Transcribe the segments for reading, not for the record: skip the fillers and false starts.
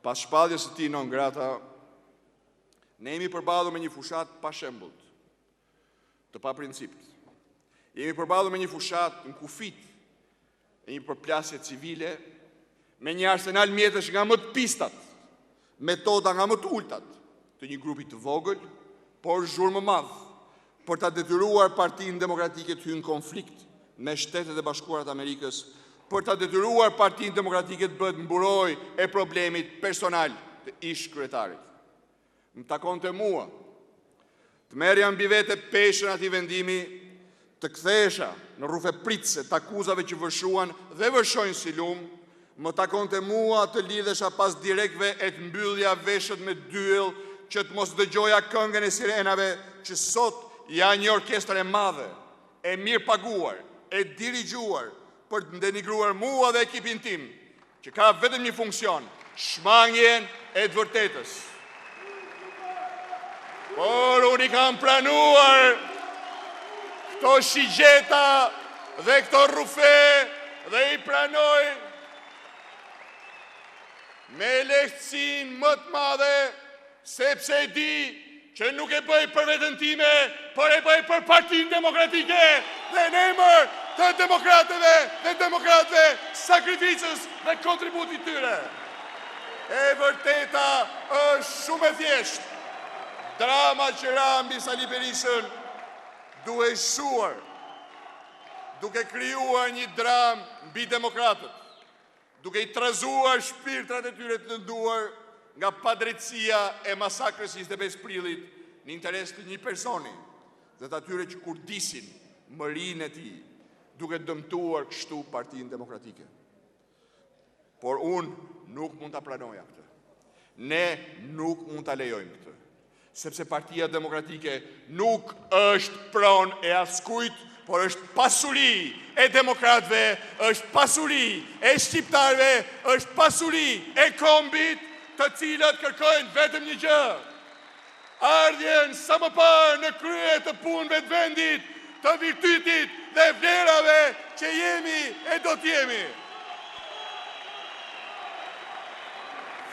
Pas shpalljes së tij non grata, ne jemi përballur me një fushat pa shembull, të pa principit. Jemi përballur me një fushat në kufit e një përplasje civile, me një arsenal mjetësh nga më të pistat, metoda nga më të ultat, të një grupi të vogël, por zhurmë më madh, për ta detyruar Partinë Demokratike të hyjë në konflikt me Shtetet e Bashkuara të Amerikës, për ta detyruar Partinë Demokratike të bëhet mburojë e problemit personal të ish kryetarit. Më takonte mua të merrja mbi vete peshën atij vendimi, të kthehesha në rrufe pritse të akuzave që vërshuan dhe vërshojnë si lum, më takonte mua të lidhesha pas direktve e të mbyllja veshët me dyll që të mos dëgjoja këngën e sirenave që sot janë një orkestër e madhe, e mirë paguar, e dirigjuar për të denigruar mua dhe ekipin tim, që ka vetëm një funksion, shmangjen e të vërtetës. Por unë i kam pranuar këto shigjeta dhe këto rufe dhe i pranoj me lehtësinë më të madhe, sepse e di që nuk e bëj për veten time, por e bëj për Partinë Demokratike dhe në emër të demokratëve dhe demokratëve, sakrificës dhe kontributit tyre. E vërteta është shumë e thjeshtë. Drama që ra mbi Sali Berishën duhe shuar, duke krijuar një dramë mbi demokratët, duke i trazuar shpirtrat e tyre të lënduar nga padrejtësia e masakrës 25 prillit në interes të një personi dhe të atyre që kurdisin mërinë e tij, duke dëmtuar kështu Partinë Demokratike. Por unë nuk mund ta pranoja këtë. Ne nuk mund ta lejojmë këtë. Sepse Partia Demokratike nuk është pronë e askujt, por është pasuri e demokratëve, është pasuri e shqiptarëve, është pasuri e kombit, të cilët kërkojnë vetëm një gjë: ardhjen sa më parë në krye të punëve të vendit, të virtytit dhe vlerave që jemi e do t'jemi.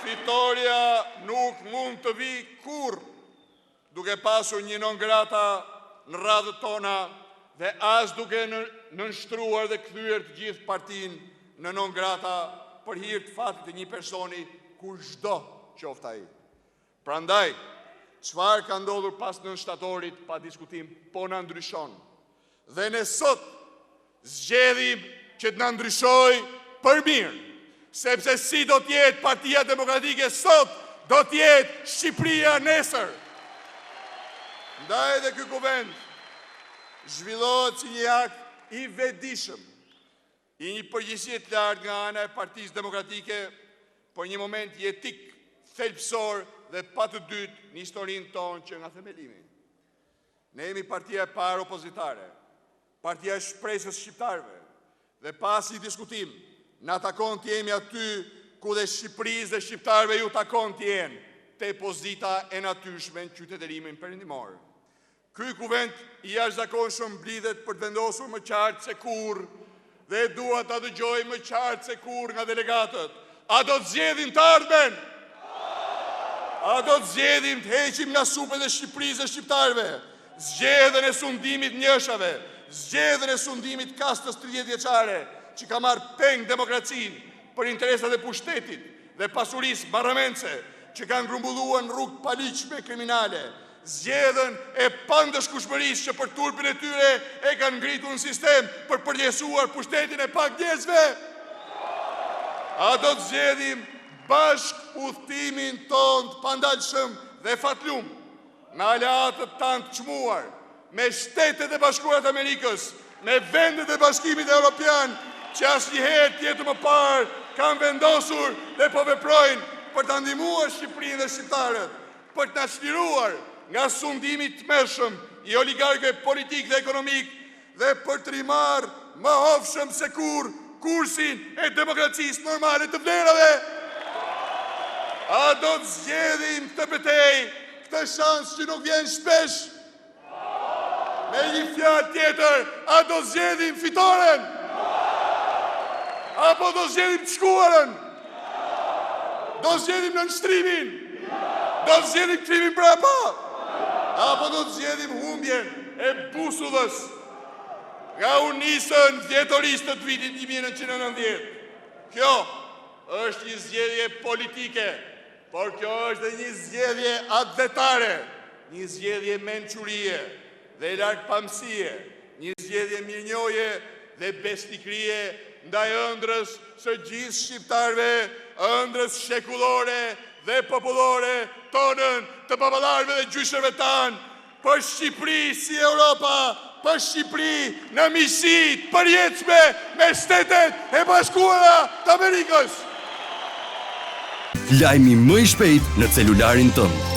Fitoria nuk mund të vi kurrë duke pasur një non grata në radhët tona dhe as duke nënshtruar dhe kthyer të gjithë partinë në non grata për hir të fatit të një personi, kur çdo qoftë ai. Prandaj, çfarë ka ndodhur pas 9 shtatorit pa diskutim, po na ndryshon. Dhe ne sot zgjedhim që të na ndryshojë për mirë, sepse si do të jetë Partia Demokratike sot, do të jetë Shqipëria nesër. Ndaj dhe ky kuvend zhvillohet si një akt i vetëdijshëm, i një përgjegjësie të lartë nga ana e Partisë Demokratike për një moment jetik, thelbësor dhe pa të dytë në historinë tonë që nga themelimi. Ne jemi partia e parë opozitare, partia e shpresës shqiptarëve, dhe pas një diskutim, na takon të jemi aty ku dhe Shqipërisë dhe shqiptarëve ju takon të jenë, te pozita e natyrshme në qytetërimin perëndimor. Ky kuvend i jashtëzakonshëm mblidhet për të vendosur më qartë se kurrë dhe dua ta dëgjoj më qartë se kurrë nga delegatët. A do të zgjedhim të ardhmen? A do të zgjedhim të heqim nga supet e Shqipërisë dhe shqiptarëve zgjedhjen e sundimit njëshave, zgjedhjen e sundimit kastës 30 vjeçare, që ka marrë peng demokracinë për interesat e pushtetit dhe pasurisë marrëmendse, që kanë grumbulluar në rrugë të paligjshme kriminale, zgjedhjen e pandëshkueshmërisë që për turpin e tyre e kanë ngritur në sistem për përgjegjësuar pushtetin e pak njerëzve. A do të zgjedhim bashk udhëtimin ton të pandalshëm dhe fatlum me aleatët tanë të çmuar, me Shtetet e Bashkuara të Amerikës, me vendet e Bashkimit Evropian, që asnjëherë tjetër më parë kanë vendosur dhe po veprojnë për ta ndihmuar Shqipërinë dhe shqiptarët, për të na çliruar nga sundimi i tmerrshëm i oligarkëve politik dhe ekonomik dhe për të rimarrë më hofshëm se kurrë kursin e demokracisë normale të vlerave. A do të zgjedhim këtë betejë, këtë shans që nuk vjen shpesh? Me një fjalë tjetër, a do të zgjedhim fitoren? Apo do zgjedhim të shkuarën? Do zgjedhim në nështrimin? Do zgjedhim krimin prapa? Apo do të zgjedhim humbjen e busullës nga u nisën dhjetorisë të vitit 1990? Kjo është një zgjedhje politike, por kjo është dhe një zgjedhje atletare, një zgjedhje mençurie dhe largpamësie, një zgjedhje mirënjohje dhe besnikërie ndaj ëndrës së gjithë shqiptarëve, ëndrës shekullore dhe popullore tonën, të popullarëve dhe gjyshërve tanë, për Shqipëri si Europa, për Shqipëri në miqësi të përjetshme me Shtetet e Bashkuara të Amerikës. Lajmi më i shpejt në celularin tënd.